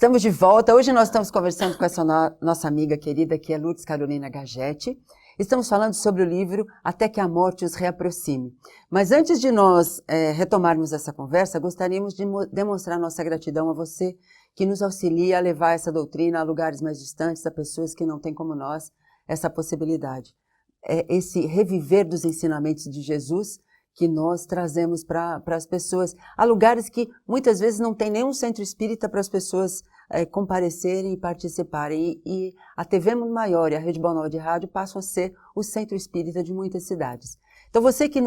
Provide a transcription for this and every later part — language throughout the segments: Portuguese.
Estamos de volta. Hoje nós estamos conversando com essa nossa amiga querida, que é Lourdes Carolina Gagetti. Estamos falando sobre o livro Até que a Morte os Reaproxime. Mas antes de nós retomarmos essa conversa, gostaríamos de demonstrar nossa gratidão a você que nos auxilia a levar essa doutrina a lugares mais distantes, a pessoas que não têm como nós essa possibilidade. Esse reviver dos ensinamentos de Jesus que nós trazemos para as pessoas, a lugares que muitas vezes não tem nenhum centro espírita para as pessoas comparecerem e participarem. E a TV Mundo Maior e a Rede Boa Nova de Rádio passam a ser o centro espírita de muitas cidades. Então você que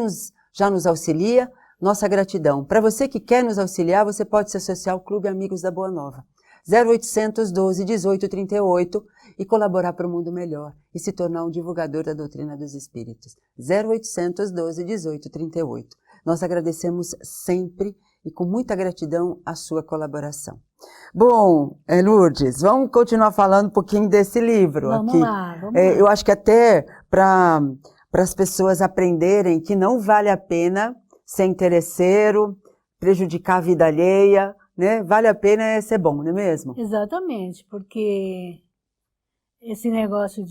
já nos auxilia, nossa gratidão. Para você que quer nos auxiliar, você pode se associar ao Clube Amigos da Boa Nova. 0800 12 18 38 e colaborar para o mundo melhor e se tornar um divulgador da doutrina dos espíritos. 0800 12 18 38. Nós agradecemos sempre e com muita gratidão a sua colaboração. Bom, Lourdes, vamos continuar falando um pouquinho desse livro vamos aqui. Vamos lá. Eu acho que até para as pessoas aprenderem que não vale a pena ser interesseiro, prejudicar a vida alheia, né? Vale a pena ser bom, não é mesmo? Exatamente, porque esse negócio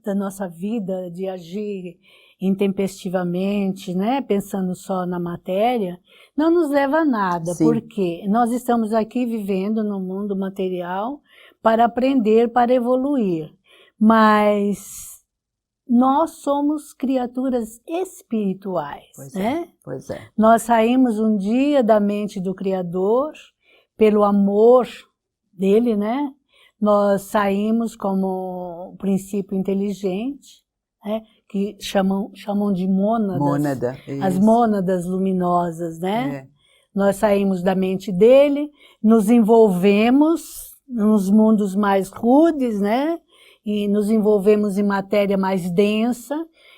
da nossa vida, de agir intempestivamente, né? Pensando só na matéria, não nos leva a nada. Sim. Porque nós estamos aqui vivendo no mundo material para aprender, para evoluir. Mas nós somos criaturas espirituais, né? Pois é. Nós saímos um dia da mente do Criador, pelo amor dele, né? Nós saímos como princípio inteligente, né? Que chamam de mônadas. Mônada, as isso. Mônadas luminosas, né? Nós saímos da mente dele, nos envolvemos nos mundos mais rudes, né? E nos envolvemos em matéria mais densa,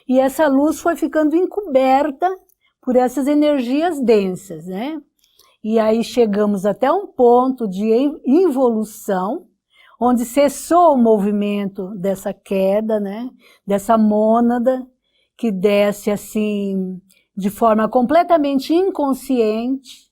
e essa luz foi ficando encoberta por essas energias densas, né? E aí chegamos até um ponto de involução, onde cessou o movimento dessa queda, né? Dessa mônada que desce assim, de forma completamente inconsciente,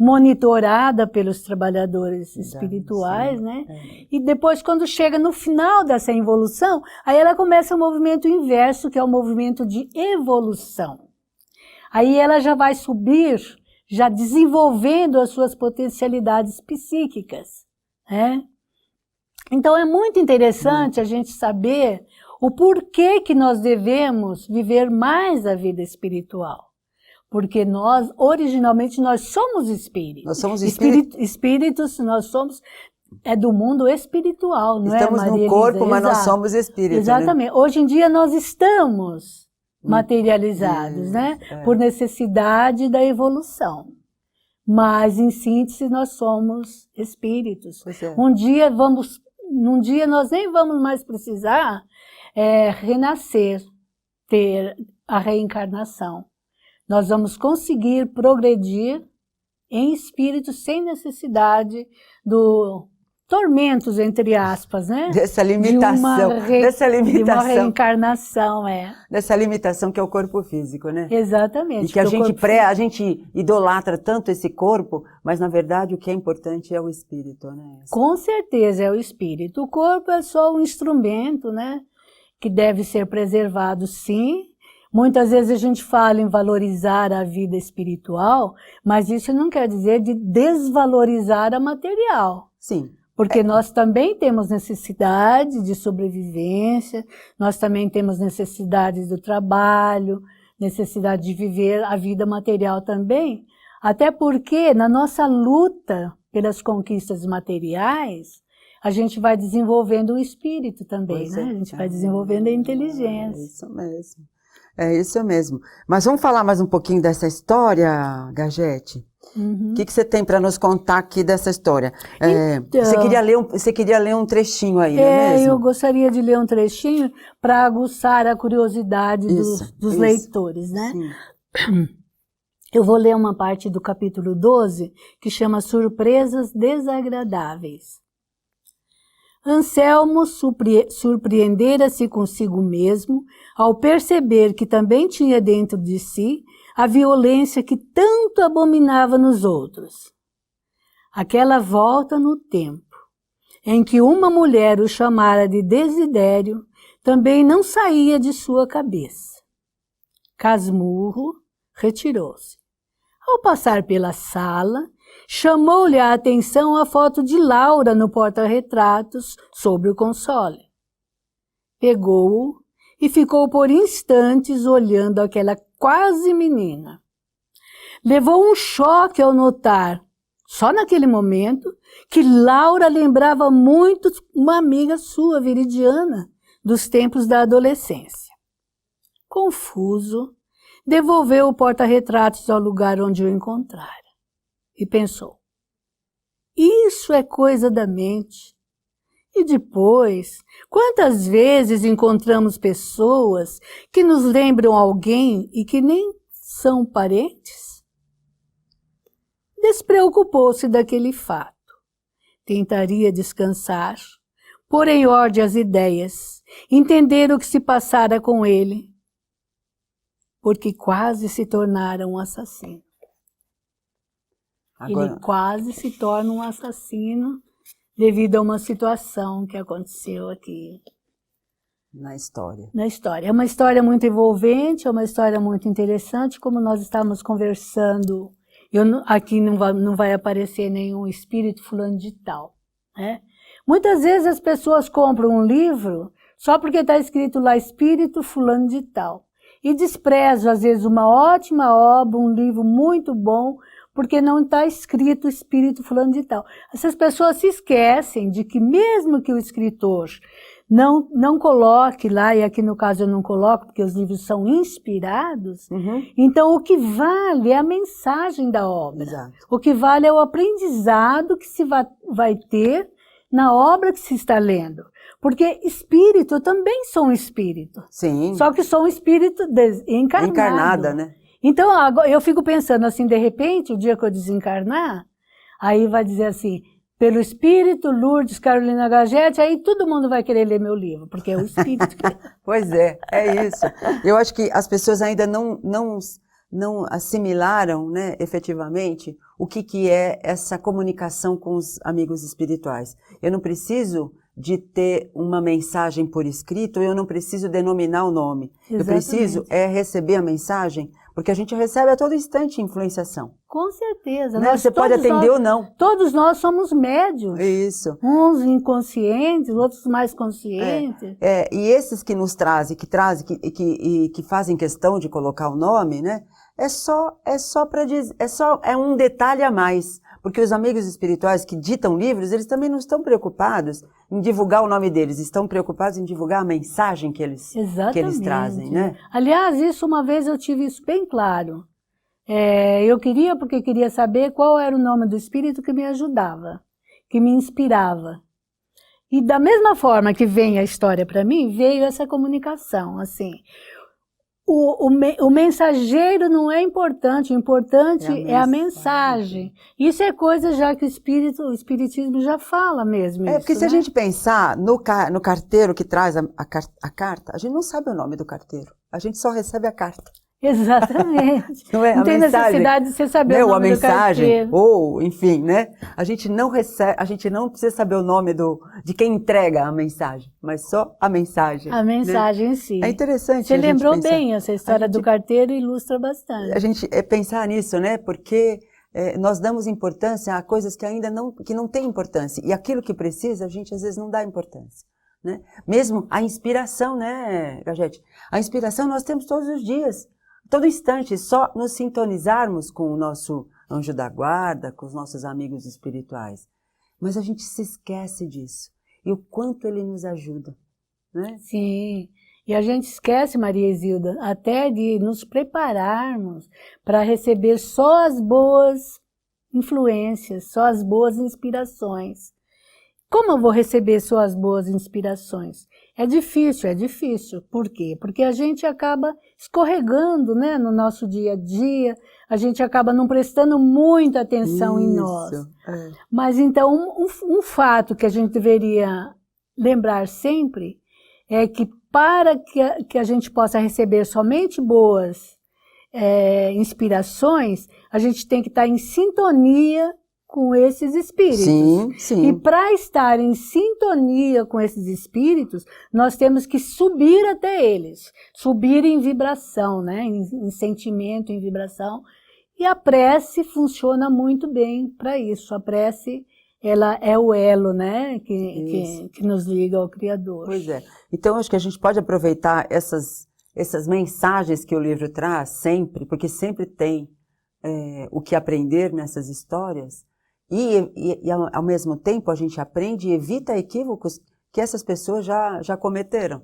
monitorada pelos trabalhadores espirituais, sim, né? E depois, quando chega no final dessa involução, aí ela começa o movimento inverso, que é o movimento de evolução. Aí ela já vai subir, já desenvolvendo as suas potencialidades psíquicas, né? Então é muito interessante a gente saber o porquê que nós devemos viver mais a vida espiritual. Porque nós, originalmente, nós somos espíritos. Nós somos espíritos, nós somos, do mundo espiritual, não Estamos é, Maria no corpo, Elisa? mas nós somos espíritos. Exatamente. Né? Hoje em dia nós estamos materializados, né? Por necessidade da evolução. Mas, em síntese, nós somos espíritos. Um dia nós nem vamos mais precisar renascer, ter a reencarnação. Nós vamos conseguir progredir em espírito sem necessidade do tormentos, entre aspas, né? Dessa limitação. De uma reencarnação, Dessa limitação que é o corpo físico, né? Exatamente. E que a gente idolatra tanto esse corpo, mas na verdade o que é importante é o espírito, né? Com certeza é o espírito. O corpo é só um instrumento, né? Que deve ser preservado, sim. Muitas vezes a gente fala em valorizar a vida espiritual, mas isso não quer dizer de desvalorizar a material. Sim. Porque nós também temos necessidade de sobrevivência, nós também temos necessidades do trabalho, necessidade de viver a vida material também. Até porque na nossa luta pelas conquistas materiais, a gente vai desenvolvendo o espírito também, né? A gente vai desenvolvendo a inteligência. É isso mesmo. É isso mesmo. Mas vamos falar mais um pouquinho dessa história, Gagetti? O que você tem para nos contar aqui dessa história? Então, você queria ler um trechinho aí, não é mesmo? Eu gostaria de ler um trechinho para aguçar a curiosidade dos leitores, né? Sim. Eu vou ler uma parte do capítulo 12, que chama Surpresas Desagradáveis. Anselmo surpreendera-se consigo mesmo ao perceber que também tinha dentro de si a violência que tanto abominava nos outros. aquela volta no tempo, em que uma mulher o chamara de Desidério, também não saía de sua cabeça. Casmurro retirou-se. Ao passar pela sala, chamou-lhe a atenção a foto de Laura no porta-retratos sobre o console. Pegou-o e ficou por instantes olhando aquela quase menina. Levou um choque ao notar, só naquele momento, que Laura lembrava muito uma amiga sua, Viridiana, dos tempos da adolescência. Confuso, devolveu o porta-retratos ao lugar onde o encontrara e pensou: isso é coisa da mente. E depois, quantas vezes encontramos pessoas que nos lembram alguém e que nem são parentes? Despreocupou-se daquele fato. Tentaria descansar, pôr em ordem as ideias, entender o que se passara com ele, porque quase se tornara um assassino. Agora... Ele quase se torna um assassino devido a uma situação que aconteceu aqui. Na história. Na história. É uma história muito envolvente, é uma história muito interessante, como nós estávamos conversando. Aqui não vai aparecer nenhum espírito fulano de tal, né? Muitas vezes as pessoas compram um livro só porque está escrito lá espírito fulano de tal. E desprezam, às vezes, uma ótima obra, um livro muito bom, porque não está escrito espírito fulano de tal. Essas pessoas se esquecem de que mesmo que o escritor não coloque lá, e aqui no caso eu não coloco, porque os livros são inspirados, então o que vale é a mensagem da obra. Exato. O que vale é o aprendizado que se vai ter na obra que se está lendo. Porque espírito, eu também sou um espírito. Sim. Só que sou um espírito encarnado. Encarnada, né? Então, agora, eu fico pensando assim, de repente, o dia que eu desencarnar, aí vai dizer assim, pelo espírito, Lourdes, Carolina Gagete, aí todo mundo vai querer ler meu livro, porque é o espírito que... Pois é isso. Eu acho que as pessoas ainda não assimilaram, né, efetivamente, o que é essa comunicação com os amigos espirituais. Eu não preciso de ter uma mensagem por escrito, eu não preciso denominar o nome. Exatamente. Eu preciso receber a mensagem, porque a gente recebe a todo instante influenciação. Com certeza. Né? Você pode atender ou não. Todos nós somos médios. Isso. Uns inconscientes, outros mais conscientes. E esses que nos trazem, que fazem questão de colocar o nome, né? É um detalhe a mais. Porque os amigos espirituais que ditam livros, eles também não estão preocupados em divulgar o nome deles, estão preocupados em divulgar a mensagem que eles trazem, né? Aliás, isso uma vez eu tive isso bem claro. Porque queria saber qual era o nome do espírito que me ajudava, que me inspirava. E da mesma forma que vem a história para mim, veio essa comunicação, assim. O mensageiro não é importante, o importante é a mensagem. Isso é coisa já que o espiritismo já fala mesmo. Porque se a gente pensar no carteiro que traz a carta, a gente não sabe o nome do carteiro, a gente só recebe a carta. Exatamente. Não tem necessidade de você saber o nome do carteiro. Ou, enfim, né? A gente não precisa saber o nome de quem entrega a mensagem, mas só a mensagem. A mensagem né? em si. É interessante. Você lembrou bem, essa história do carteiro ilustra bastante. A gente pensar nisso, né? Porque nós damos importância a coisas que ainda não têm importância. E aquilo que precisa, a gente às vezes não dá importância. Né? Mesmo a inspiração, né, Gagete? A inspiração nós temos todos os dias. Todo instante, só nos sintonizarmos com o nosso anjo da guarda, com os nossos amigos espirituais. Mas a gente se esquece disso. E o quanto ele nos ajuda, né? Sim. E a gente esquece, Maria Isilda, até de nos prepararmos para receber só as boas influências, só as boas inspirações. Como eu vou receber só as boas inspirações? É difícil. Por quê? Porque a gente acaba escorregando, né, no nosso dia a dia, a gente acaba não prestando muita atenção em nós. Mas então, um fato que a gente deveria lembrar sempre é que para que a gente possa receber somente boas inspirações, a gente tem que estar em sintonia com esses espíritos. Sim, sim. E para estar em sintonia com esses espíritos, nós temos que subir até eles, subir em vibração, né? Em sentimento, em vibração. E a prece funciona muito bem para isso. A prece, ela é o elo, né? Que nos liga ao Criador. Pois é. Então, acho que a gente pode aproveitar essas mensagens que o livro traz sempre, porque sempre tem o que aprender nessas histórias, e ao mesmo tempo a gente aprende e evita equívocos que essas pessoas já cometeram.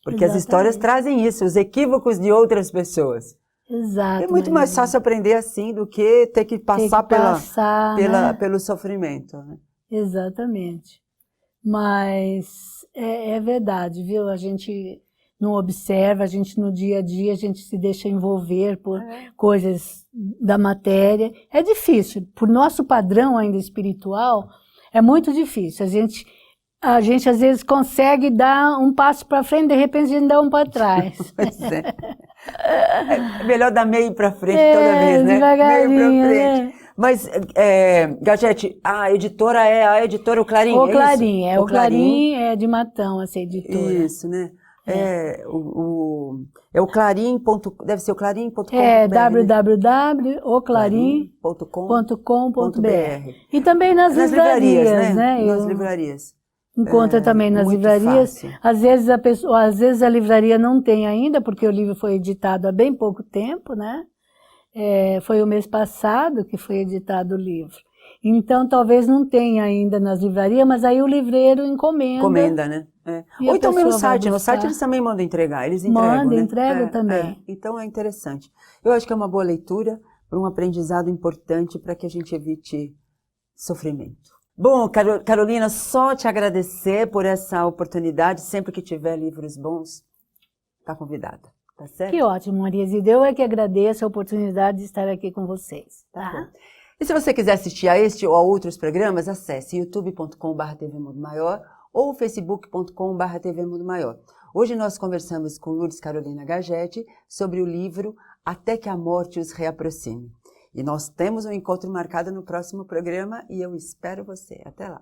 Porque Exatamente. as histórias trazem isso, os equívocos de outras pessoas. Exato. É muito mais fácil aprender assim do que ter que passar, né? pelo sofrimento. Né? Exatamente. Mas é verdade, viu? A gente não observa, a gente no dia a dia, a gente se deixa envolver por coisas da matéria. É difícil, por nosso padrão ainda espiritual, é muito difícil. A gente às vezes consegue dar um passo para frente, de repente a gente dá um para trás. Pois é. É melhor dar meio para frente toda vez, né? Devagarinho, meio para frente. né? Mas, Gagete, a editora O Clarim, O Clarim, isso? o Clarim é de Matão, essa editora. Isso, né? O Clarim. Deve ser o clarim.com.br. www.oclarim.com.br. E também nas livrarias, né? Nas livrarias. Encontra também nas livrarias. Às vezes a livraria não tem ainda, porque o livro foi editado há bem pouco tempo, né? Foi o mês passado que foi editado o livro. Então, talvez não tenha ainda nas livrarias, mas aí o livreiro encomenda. Encomenda, né? Ou então no site. No site eles também mandam entregar. Eles entregam, né? Entrega também. Então é interessante. Eu acho que é uma boa leitura, para um aprendizado importante para que a gente evite sofrimento. Bom, Carolina, só te agradecer por essa oportunidade. Sempre que tiver livros bons, está convidada. Tá certo? Que ótimo, Maria Zida. Eu é que agradeço a oportunidade de estar aqui com vocês. Tá? E se você quiser assistir a este ou a outros programas, acesse youtube.com/TV Mundo Maior ou facebook.com/TV Mundo Maior. Hoje nós conversamos com Lourdes Carolina Gagete sobre o livro Até que a Morte os Reaproxime. E nós temos um encontro marcado no próximo programa e eu espero você. Até lá!